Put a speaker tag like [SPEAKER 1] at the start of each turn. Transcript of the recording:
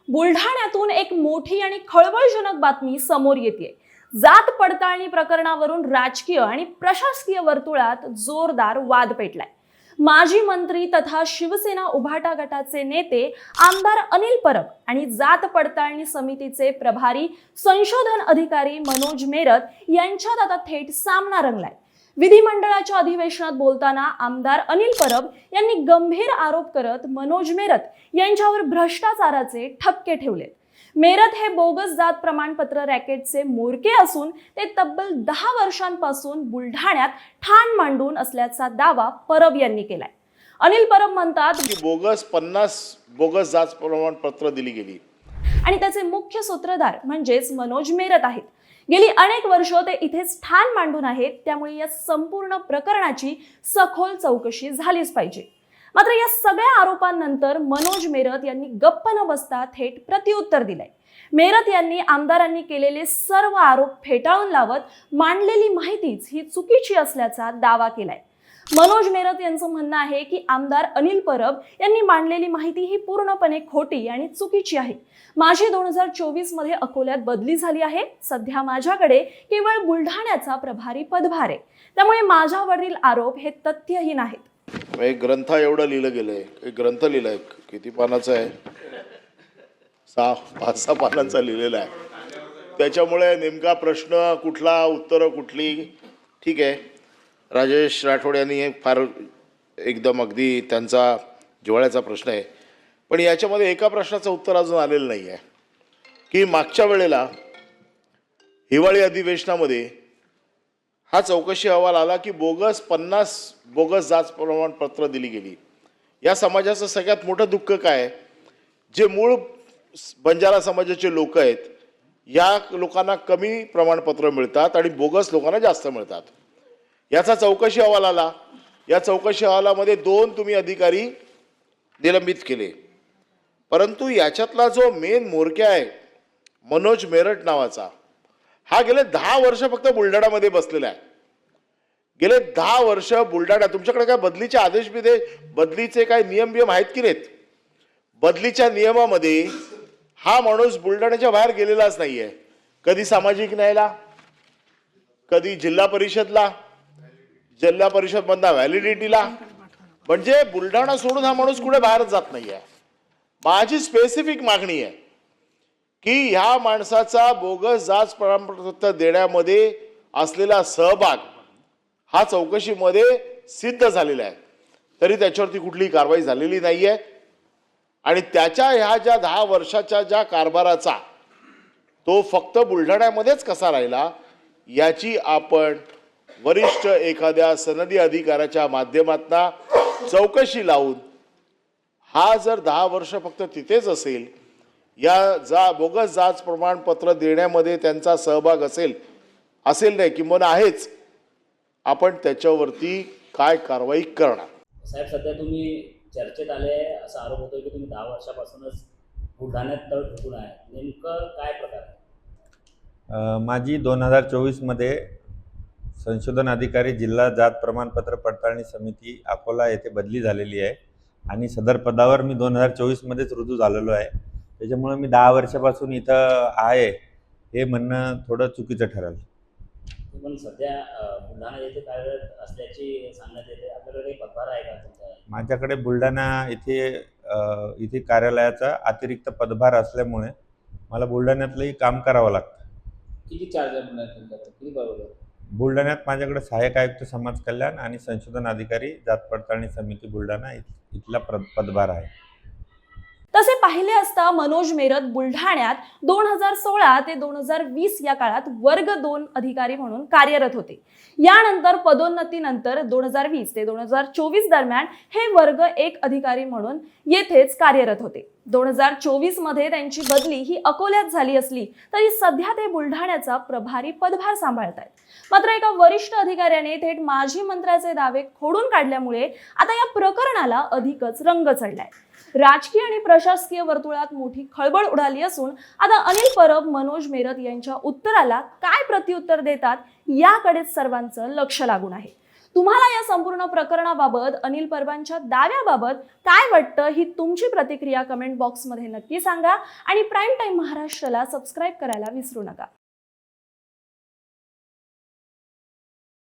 [SPEAKER 1] बुलढाण्यातून एक मोठी आणि खळबळजनक बातमी समोर येते। जात पडताळणी प्रकरणावरून राजकीय आणि प्रशासकीय वर्तुळात जोरदार वाद पेटलाय। माजी मंत्री तथा शिवसेना उभाटा गटाचे नेते आमदार अनिल परब आणि जात पडताळणी समितीचे प्रभारी संशोधन अधिकारी मनोज मेरत यांच्यात आता थेट सामना रंगलाय। विधिमंडळाच्या अधिवेशनात बोलताना आमदार अनिल परब यांनी गंभीर आरोप करत मनोज मेरत यांच्यावर भ्रष्टाचाराचे ठपके ठेवले। मेरत हे बोगस जात प्रमाणपत्र रॅकेटचे म्होरके असून ते तब्बल 10 वर्षांपासून बुलढाण्यात ठाण मांडून असल्याचा दावा परब यांनी केलाय। अनिल परब म्हणतात
[SPEAKER 2] की 50 बोगस जात प्रमाणपत्र दिली गेली
[SPEAKER 1] आणि त्याचे मुख्य सूत्रधार म्हणजेच मनोज मेरत आहेत। गेली अनेक वर्ष ते इथेच ठाण मांडून आहेत, त्यामुळे या संपूर्ण प्रकरणाची सखोल चौकशी झालीच पाहिजे। मात्र या सगळ्या आरोपांनंतर मनोज मेरत यांनी गप्प न बसता थेट प्रत्युत्तर दिलंय। मेरत यांनी आमदारांनी केलेले सर्व आरोप फेटाळून लावत मांडलेली माहितीच ही चुकीची असल्याचा दावा केलाय। मनोज मेरत यांचं म्हणणं आहे की आमदार अनिल परब यांनी मांडलेली माहिती ही पूर्णपणे खोटी आणि चुकीची आहे। माझी 2024 मध्ये अकोल्यात बदली झाली आहे। सध्या माझ्याकडे केवळ बुलढाण्याचा प्रभारी पदभार आहे, त्यामुळे माझ्यावरील आरोप हे तथ्यहीन आहेत।
[SPEAKER 2] एक ग्रंथ एवढं लिहिलं गेलंय, एक ग्रंथ लिहिलाय, किती पानाचा आहे? 5-6 पानांचा लिहिलेला आहे। त्याच्यामुळे नेमका प्रश्न कुठला, उत्तरं कुठली, ठीक आहे। राजेश राठोड यांनी फार एकदम अगदी त्यांचा जिव्हाळ्याचा प्रश्न आहे, पण याच्यामध्ये एका प्रश्नाचं उत्तर अजून आलेलं नाही आहे की मागच्या वेळेला हिवाळी अधिवेशनामध्ये हा चौकशी अहवाल आला की 50 बोगस जात प्रमाणपत्र दिली गेली। या समाजाचं सगळ्यात मोठं दुःख काय आहे, जे मूळ बंजारा समाजाचे लोक आहेत, या लोकांना कमी प्रमाणपत्र मिळतात आणि बोगस लोकांना जास्त मिळतात। याचा चौकशी अहवाल आला। या चौकशी अहवालामध्ये 2 तुम्ही अधिकारी निलंबित केले, परंतु याच्यातला जो मेन म्होरक्या आहे मनोज मेरट नावाचा, हा गेले 10 वर्ष फक्त बुलढाण्यामध्ये बसलेला आहे। गेले 10 वर्ष बुलढाणा, तुमच्याकडे काय बदलीचे आदेश बदलीचे काय नियम आहेत की नाहीत? बदलीच्या नियमामध्ये हा माणूस बुलढाण्याच्या बाहेर गेलेलाच नाहीये। कधी सामाजिक न्यायला, कधी जिल्हा परिषदला, जिल्हा परिषद मधला व्हॅलिडिटीला, म्हणजे बुलढाणा सोडून हा माणूस कुठे बाहेरच जात नाहीये। माझी स्पेसिफिक मागणी आहे की ह्या माणसाचा बोगस जात प्रमाणपत्र देण्यामध्ये असलेला सहभाग हा चौकशीमध्ये सिद्ध झालेला आहे, तरी त्याच्यावरती कुठलीही कारवाई झालेली नाहीये। आणि त्याच्या ह्या ज्या 10 वर्षाच्या ज्या कारभाराचा तो फक्त बुलढाण्यामध्येच कसा राहिला, याची आपण वरिष्ठ एखाद्या सनदी अधिकाऱ्याच्या माध्यमातून चौकशी लावून, हा जर 10 वर्ष फक्त तिथेच असेल, या बोगस जात प्रमाणपत्र देण्यामध्ये त्यांचा सहभाग असेल नाही किंवा आहेच, आपण त्याच्यावरती काय कारवाई करणार?
[SPEAKER 3] साहेब, सध्या तुम्ही चर्चेत आले असा आरोप होतोय की तुम्ही 10 वर्षापासूनच बुलढाण्यात तळ ठोकून आहे, नेमकं काय प्रकार आहे?
[SPEAKER 4] माझी 2024 मध्ये संशोधन अधिकारी जिल्हा जात प्रमाणपत्र पडताळणी समिती अकोला येथे बदली झालेली आहे आणि सदर पदावर मी 2024 मध्येच रुजू झालेलो आहे। त्याच्यामुळे मी 10 वर्षापासून इथं आहे हे म्हणणं थोडं चुकीचं ठरेल।
[SPEAKER 3] पण सध्या बुलढाणा येथे कार्यरत असल्याची सांगण्यात येते, आपल्याकडे काही पदभार आहे का तुमचा?
[SPEAKER 4] माझ्याकडे बुलढाणा इथे कार्यालयाचा अतिरिक्त पदभार असल्यामुळे मला बुलढाण्यातलंही काम करावं लागतं।
[SPEAKER 3] किती चार्ज आहे बुलढाण्यात तुमच्याकडे, किती बरोबर?
[SPEAKER 4] बुलढाण्यात माझ्याकडे सहाय्यक आयुक्त समाज कल्याण आणि संशोधन अधिकारी जात पडताळणी समिती बुलढाणा इथला पदभार आहे।
[SPEAKER 1] तसे पाहिले असता मनोज मेरत बुलढाण्यात 2016 ते 2020 या काळात वर्ग 2 अधिकारी म्हणून कार्यरत होते। यानंतर पदोन्नतीनंतर 2020 ते 2024 दरम्यान हे वर्ग 1 अधिकारी म्हणून येथेच कार्यरत होते। 2024 मध्ये त्यांची बदली ही अकोल्यात झाली असली तरी सध्या ते बुलढाण्याचा प्रभारी पदभार सांभाळतात। मात्र एका वरिष्ठ अधिकाऱ्याने थेट माजी मंत्र्याचे दावे खोडून काढल्यामुळे आता या प्रकरणाला अधिकच रंग चढलाय। राजकीय आणि प्रशासकीय वर्तुळात मोठी खळबळ उडाली असून आता अनिल परब मनोज मेरत यांच्या उत्तराला काय प्रत्युत्तर देतात याकडेच सर्वांचं लक्ष लागून आहे। तुम्हाला या संपूर्ण प्रकरणाबाबत, अनिल परबांच्या दाव्याबाबत काय वाटतं ही तुमची प्रतिक्रिया कमेंट बॉक्समध्ये नक्की सांगा आणि प्राईम टाइम महाराष्ट्राला सबस्क्राईब करायला विसरू नका.